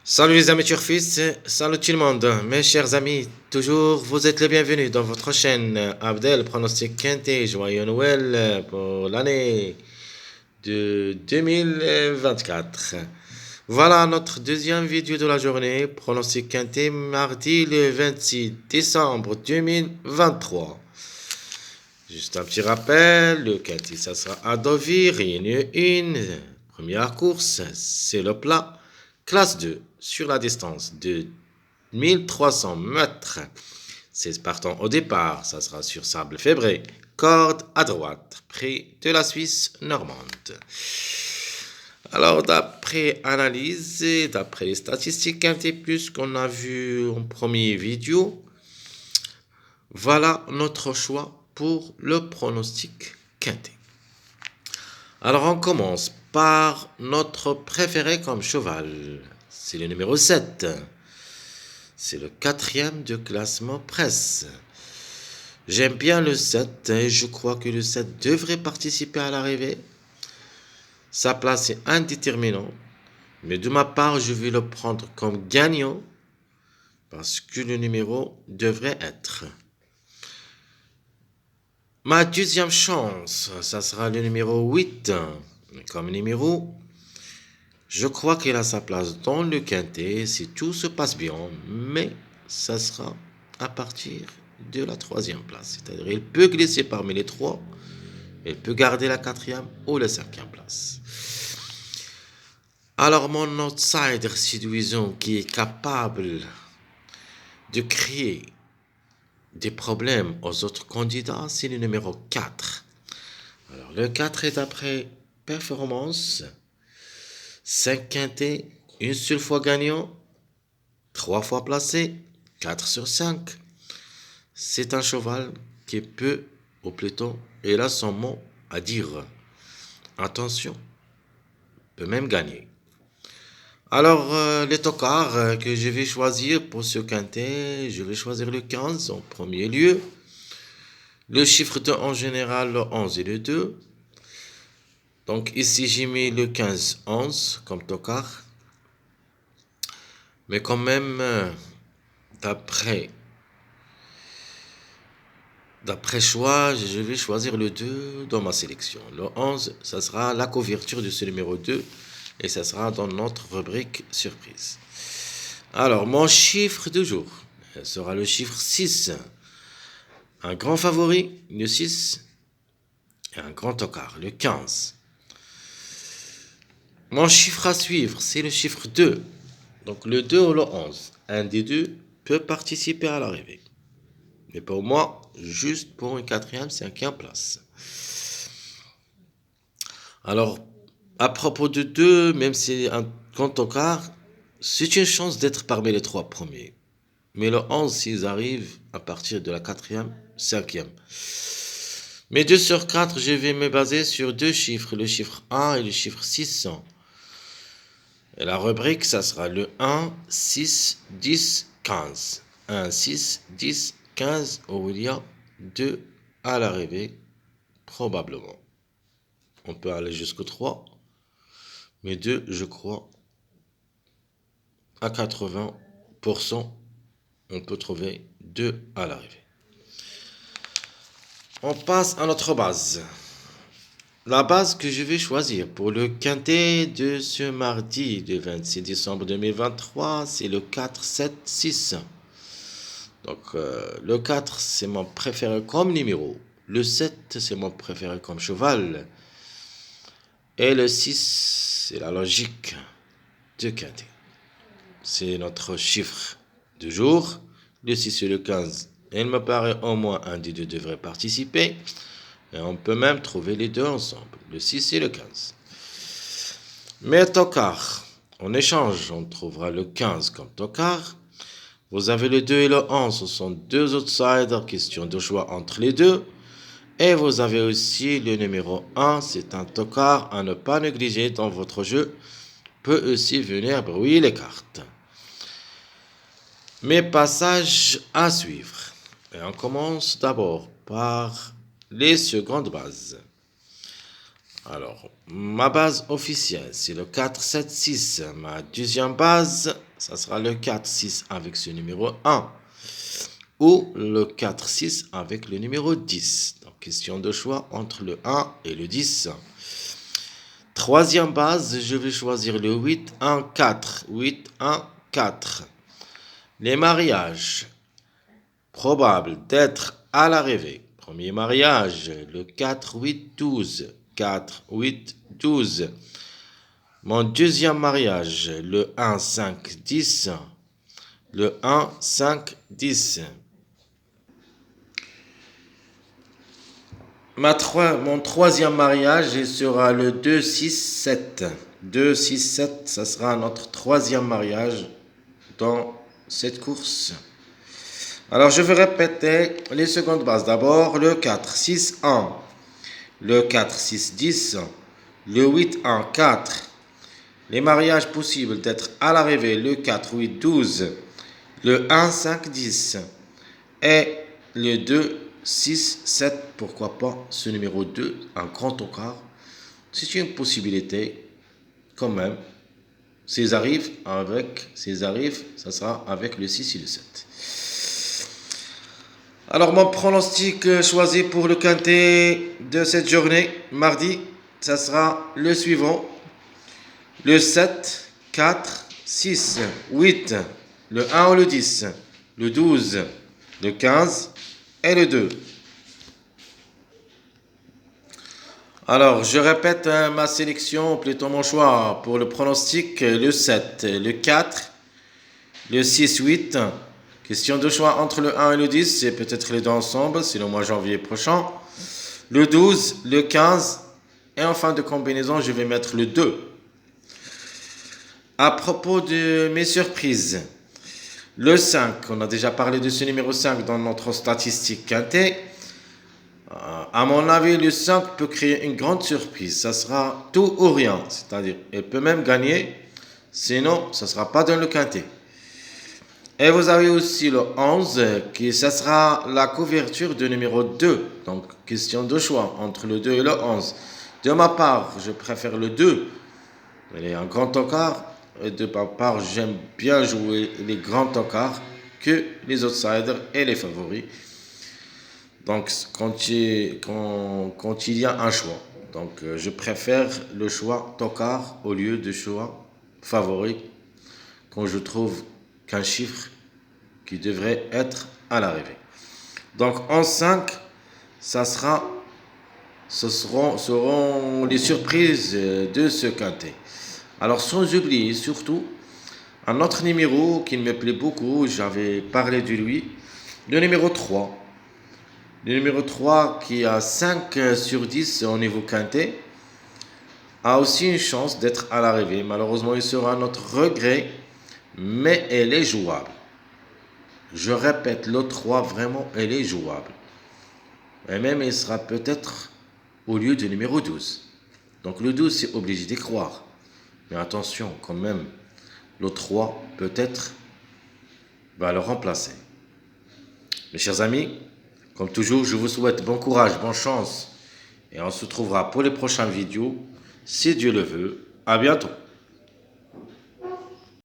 Salut les amis turfistes, salut tout le monde, mes chers amis, toujours vous êtes les bienvenus dans votre chaîne Abdel Pronostic Quintet, joyeux Noël pour l'année de 2024. Voilà notre deuxième vidéo de la journée, Pronostic Quintet, mardi le 26 décembre 2023. Juste un petit rappel, le Quintet ça sera à Deauville, Réunion 1, première course, c'est le plat. Classe 2, sur la distance de 1300 mètres. 16 partants au départ, ça sera sur sable fébré. Corde à droite, près de la Suisse normande. Alors, d'après analyse et d'après les statistiques Quintet Plus qu'on a vu en première vidéo, voilà notre choix pour le pronostic Quintet. Alors, on commence par notre préféré comme cheval. C'est le numéro 7. C'est le 4e de classement presse. J'aime bien le 7 et je crois que le 7 devrait participer à l'arrivée. Sa place est indéterminante. Mais de ma part, je vais le prendre comme gagnant parce que le numéro devrait être. Ma deuxième chance, ça sera le numéro 8. Comme numéro, je crois qu'il a sa place dans le quintet si tout se passe bien, mais ça sera à partir de la 3e place. C'est-à-dire il peut glisser parmi les 3, il peut garder la 4e ou la 5e place. Alors mon outsider séduisant qui est capable de créer des problèmes aux autres candidats, c'est le numéro 4. Alors le 4 est après performance, 5 quintets, une seule fois gagnant, 3 fois placé, 4 sur 5. C'est un cheval qui peut, ou plutôt, il a son mot à dire. Attention, peut même gagner. Alors, les tocards que je vais choisir pour ce quintet, je vais choisir le 15 en premier lieu. Le chiffre 2 en général, le 11 et le 2. Donc ici, j'ai mis le 15-11 comme tocard. Mais quand même, d'après choix, je vais choisir le 2 dans ma sélection. Le 11, ça sera la couverture de ce numéro 2 et ça sera dans notre rubrique surprise. Alors, mon chiffre du jour sera le chiffre 6. Un grand favori, le 6, et un grand tocard, le 15. Mon chiffre à suivre, c'est le chiffre 2. Donc le 2 ou le 11. Un des deux peut participer à l'arrivée. Mais pour moi, juste pour une 4e, 5e place. Alors, à propos de 2, même si c'est un grand tocard, c'est une chance d'être parmi les 3 premiers. Mais le 11, s'ils arrivent à partir de la 4e, 5e. Mais 2 sur 4, je vais me baser sur 2 chiffres, le chiffre 1 et le chiffre 600. Et la rubrique, ça sera le 1, 6, 10, 15. 1, 6, 10, 15, où il y a 2 à l'arrivée, probablement. On peut aller jusqu'au 3, mais 2, je crois, à 80%, on peut trouver 2 à l'arrivée. On passe à notre base. La base que je vais choisir pour le quintet de ce mardi, le 26 décembre 2023, c'est le 4, 7, 6. Donc, le 4, c'est mon préféré comme numéro. Le 7, c'est mon préféré comme cheval. Et le 6, c'est la logique de quintet. C'est notre chiffre du jour. Le 6 et le 15. Il me paraît au moins un des deux devrait participer. Et on peut même trouver les deux ensemble, le 6 et le 15. Mais tocard, en échange, on trouvera le 15 comme tocard. Vous avez le 2 et le 11, ce sont 2 outsiders, question de choix entre les deux. Et vous avez aussi le numéro 1, c'est un tocard à ne pas négliger dans votre jeu, peut aussi venir brouiller les cartes. Mes passages à suivre. Et on commence d'abord par les secondes bases. Alors, ma base officielle, c'est le 4, 7, 6. Ma deuxième base, ça sera le 4-6 avec ce numéro 1. Ou le 4-6 avec le numéro 10. Donc, question de choix entre le 1 et le 10. Troisième base, je vais choisir le 8-1-4. 8-1-4. Les mariages probables d'être à l'arrivée. Premier mariage, le 4-8-12. 4-8-12. Mon deuxième mariage, le 1-5-10. Le 1-5-10. Mon troisième mariage sera le 2-6-7. 2-6-7, ça sera notre troisième mariage dans cette course. Alors, je vais répéter les secondes bases. D'abord, le 4-6-1, le 4-6-10, le 8-1-4. Les mariages possibles d'être à l'arrivée, le 4-8-12, le 1-5-10 et le 2-6-7. Pourquoi pas ce numéro 2, un grand encart. C'est une possibilité quand même. S'ils arrivent, ça sera avec le 6 et le 7. Alors, mon pronostic choisi pour le quintet de cette journée, mardi, ça sera le suivant. Le 7, 4, 6, 8, le 1 ou le 10, le 12, le 15 et le 2. Alors, je répète ma sélection, plutôt mon choix pour le pronostic, le 7, le 4, le 6, 8. Question de choix entre le 1 et le 10, c'est peut-être les deux ensemble, c'est le mois de janvier prochain. Le 12, le 15 et en fin de combinaison, je vais mettre le 2. À propos de mes surprises, le 5, on a déjà parlé de ce numéro 5 dans notre statistique quintet. À mon avis, le 5 peut créer une grande surprise. Ça sera tout ou rien. C'est-à-dire, il peut même gagner. Sinon, ça ne sera pas dans le quintet. Et vous avez aussi le 11, ça sera la couverture du numéro 2. Donc, question de choix entre le 2 et le 11. De ma part, je préfère le 2. Il est un grand encart. Et de ma part, j'aime bien jouer les grands encarts que les outsiders et les favoris. Donc, quand il y a un choix. Donc, je préfère le choix tocard au lieu du choix favori quand je trouve qu'un chiffre qui devrait être à l'arrivée. Donc, en 5, seront les surprises de ce quintet. Alors, sans oublier surtout un autre numéro qui me plaît beaucoup, j'avais parlé de lui, le numéro 3. Le numéro 3 qui a 5 sur 10 au niveau quintet a aussi une chance d'être à l'arrivée. Malheureusement, il sera notre regret, mais elle est jouable. Je répète, le 3, vraiment, elle est jouable. Et même, il sera peut-être au lieu du numéro 12. Donc, le 12, c'est obligé d'y croire. Mais attention, quand même, le 3, peut-être, va le remplacer. Mes chers amis, comme toujours, je vous souhaite bon courage, bonne chance. Et on se retrouvera pour les prochaines vidéos, si Dieu le veut. À bientôt.